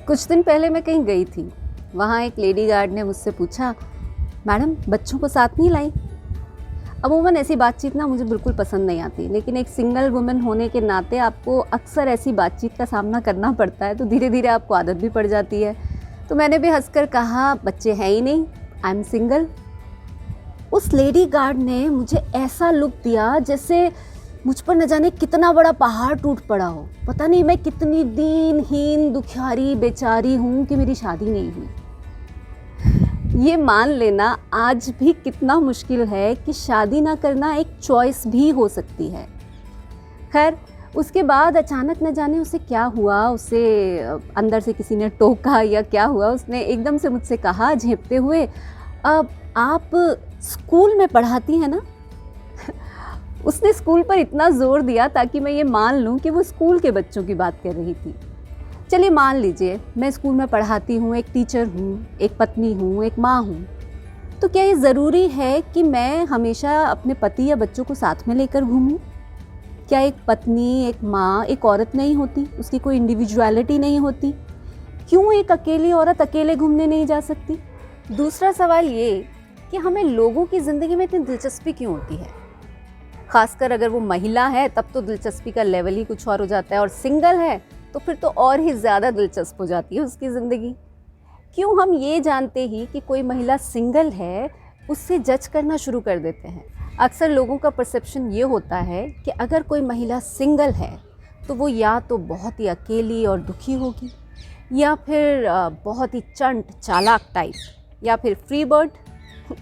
कुछ दिन पहले मैं कहीं गई थी। वहाँ एक लेडी गार्ड ने मुझसे पूछा, मैडम बच्चों को साथ नहीं लाई? अमूमन ऐसी बातचीत ना मुझे बिल्कुल पसंद नहीं आती, लेकिन एक सिंगल वुमेन होने के नाते आपको अक्सर ऐसी बातचीत का सामना करना पड़ता है, तो धीरे धीरे आपको आदत भी पड़ जाती है। तो मैंने भी हंसकर कहा, बच्चे हैं ही नहीं, आई एम सिंगल। उस लेडी गार्ड ने मुझे ऐसा लुक दिया जैसे मुझ पर न जाने कितना बड़ा पहाड़ टूट पड़ा हो। पता नहीं मैं कितनी दीनहीन दुखियारी बेचारी हूँ कि मेरी शादी नहीं हुई। ये मान लेना आज भी कितना मुश्किल है कि शादी ना करना एक चॉइस भी हो सकती है। खैर, उसके बाद अचानक न जाने उसे क्या हुआ, उसे अंदर से किसी ने टोका या क्या हुआ, उसने एकदम से मुझसे कहा झेंपते हुए, अब आप स्कूल में पढ़ाती हैं ना? उसने स्कूल पर इतना ज़ोर दिया ताकि मैं ये मान लूँ कि वो स्कूल के बच्चों की बात कर रही थी। चलिए मान लीजिए मैं स्कूल में पढ़ाती हूँ, एक टीचर हूँ, एक पत्नी हूँ, एक माँ हूँ। तो क्या ये ज़रूरी है कि मैं हमेशा अपने पति या बच्चों को साथ में लेकर घूमूँ? क्या एक पत्नी, एक माँ, एक औरत नहीं होती? उसकी कोई इंडिविजुअलिटी नहीं होती? क्यों एक अकेली औरत अकेले घूमने नहीं जा सकती? दूसरा सवाल ये कि हमें लोगों की ज़िंदगी में इतनी दिलचस्पी क्यों होती है? खासकर अगर वो महिला है तब तो दिलचस्पी का लेवल ही कुछ और हो जाता है, और सिंगल है तो फिर तो और ही ज़्यादा दिलचस्प हो जाती है उसकी ज़िंदगी। क्यों हम ये जानते ही कि कोई महिला सिंगल है उससे जज करना शुरू कर देते हैं? अक्सर लोगों का परसेप्शन ये होता है कि अगर कोई महिला सिंगल है तो वो या तो बहुत ही अकेली और दुखी होगी, या फिर बहुत ही चंट चालाक टाइप, या फिर फ्री बर्ड,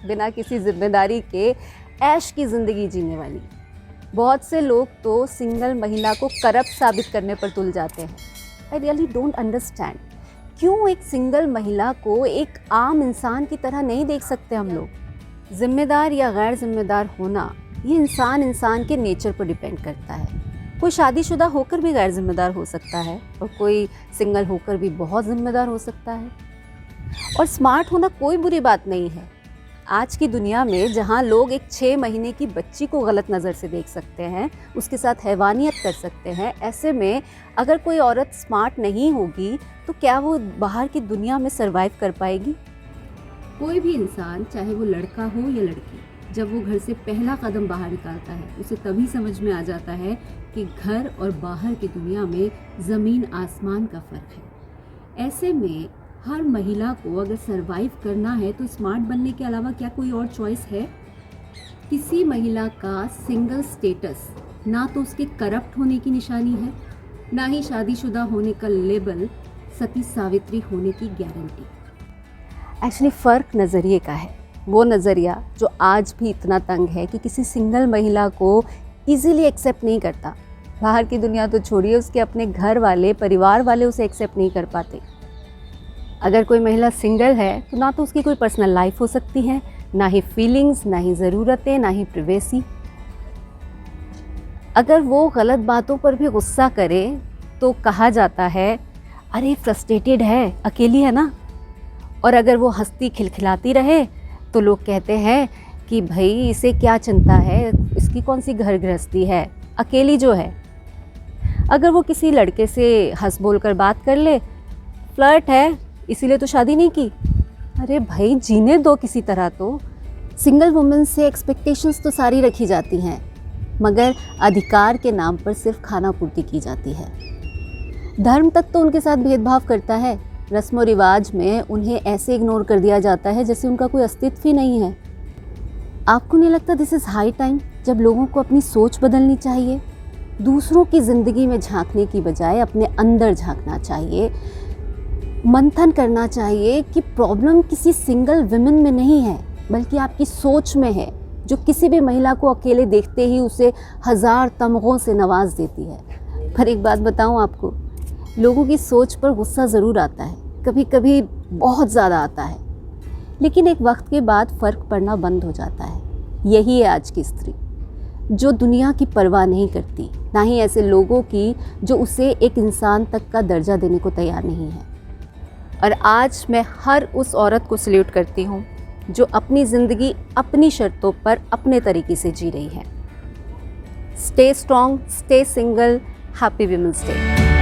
बिना किसी जिम्मेदारी के ऐश की ज़िंदगी जीने वाली। बहुत से लोग तो सिंगल महिला को करप्ट साबित करने पर तुल जाते हैं। आई रियली डोंट अंडरस्टैंड, क्यों एक सिंगल महिला को एक आम इंसान की तरह नहीं देख सकते हम लोग? जिम्मेदार या गैर जिम्मेदार होना ये इंसान के नेचर पर डिपेंड करता है। कोई शादीशुदा होकर भी गैर जिम्मेदार हो सकता है, और कोई सिंगल होकर भी बहुत जिम्मेदार हो सकता है। और स्मार्ट होना कोई बुरी बात नहीं है। आज की दुनिया में जहाँ लोग एक 6 महीने की बच्ची को गलत नज़र से देख सकते हैं, उसके साथ हैवानियत कर सकते हैं, ऐसे में अगर कोई औरत स्मार्ट नहीं होगी तो क्या वो बाहर की दुनिया में सरवाइव कर पाएगी? कोई भी इंसान, चाहे वो लड़का हो या लड़की, जब वो घर से पहला कदम बाहर निकालता है उसे तभी समझ में आ जाता है कि घर और बाहर की दुनिया में ज़मीन आसमान का फ़र्क है। ऐसे में हर महिला को अगर सरवाइव करना है तो स्मार्ट बनने के अलावा क्या कोई और चॉइस है? किसी महिला का सिंगल स्टेटस ना तो उसके करप्ट होने की निशानी है, ना ही शादीशुदा होने का लेबल सती सावित्री होने की गारंटी। एक्चुअली फ़र्क नज़रिए का है। वो नज़रिया जो आज भी इतना तंग है कि किसी सिंगल महिला को ईज़िली एक्सेप्ट नहीं करता। बाहर की दुनिया तो छोड़िए, उसके अपने घर वाले, परिवार वाले उसे एक्सेप्ट नहीं कर पाते। अगर कोई महिला सिंगल है तो ना तो उसकी कोई पर्सनल लाइफ हो सकती है, ना ही फीलिंग्स, ना ही ज़रूरतें, ना ही प्रिवेसी। अगर वो गलत बातों पर भी गुस्सा करे तो कहा जाता है, अरे फ्रस्ट्रेटेड है, अकेली है ना। और अगर वो हंसती खिलखिलाती रहे तो लोग कहते हैं कि भाई इसे क्या चिंता है, इसकी कौन सी घर गृहस्थी है, अकेली जो है। अगर वो किसी लड़के से हंस बोल कर बात कर ले, फ्लर्ट है इसीलिए तो शादी नहीं की। अरे भाई जीने दो किसी तरह। तो सिंगल वुमेन से एक्सपेक्टेशंस तो सारी रखी जाती हैं, मगर अधिकार के नाम पर सिर्फ खाना पूर्ति की जाती है। धर्म तक तो उनके साथ भेदभाव करता है। रस्म और रिवाज में उन्हें ऐसे इग्नोर कर दिया जाता है जैसे उनका कोई अस्तित्व ही नहीं है। आपको नहीं लगता दिस इज़ हाई टाइम जब लोगों को अपनी सोच बदलनी चाहिए? दूसरों की ज़िंदगी में झांकने की बजाय अपने अंदर झांकना चाहिए। मंथन करना चाहिए कि प्रॉब्लम किसी सिंगल वुमेन में नहीं है, बल्कि आपकी सोच में है, जो किसी भी महिला को अकेले देखते ही उसे 1000 तमगों से नवाज देती है। पर एक बात बताऊं आपको, लोगों की सोच पर गुस्सा ज़रूर आता है, कभी कभी बहुत ज़्यादा आता है, लेकिन एक वक्त के बाद फ़र्क पड़ना बंद हो जाता है। यही है आज की स्त्री, जो दुनिया की परवाह नहीं करती, ना ही ऐसे लोगों की जो उसे एक इंसान तक का दर्जा देने को तैयार नहीं है। और आज मैं हर उस औरत को सल्यूट करती हूँ जो अपनी ज़िंदगी अपनी शर्तों पर अपने तरीके से जी रही है। Stay strong, stay single, happy women's day.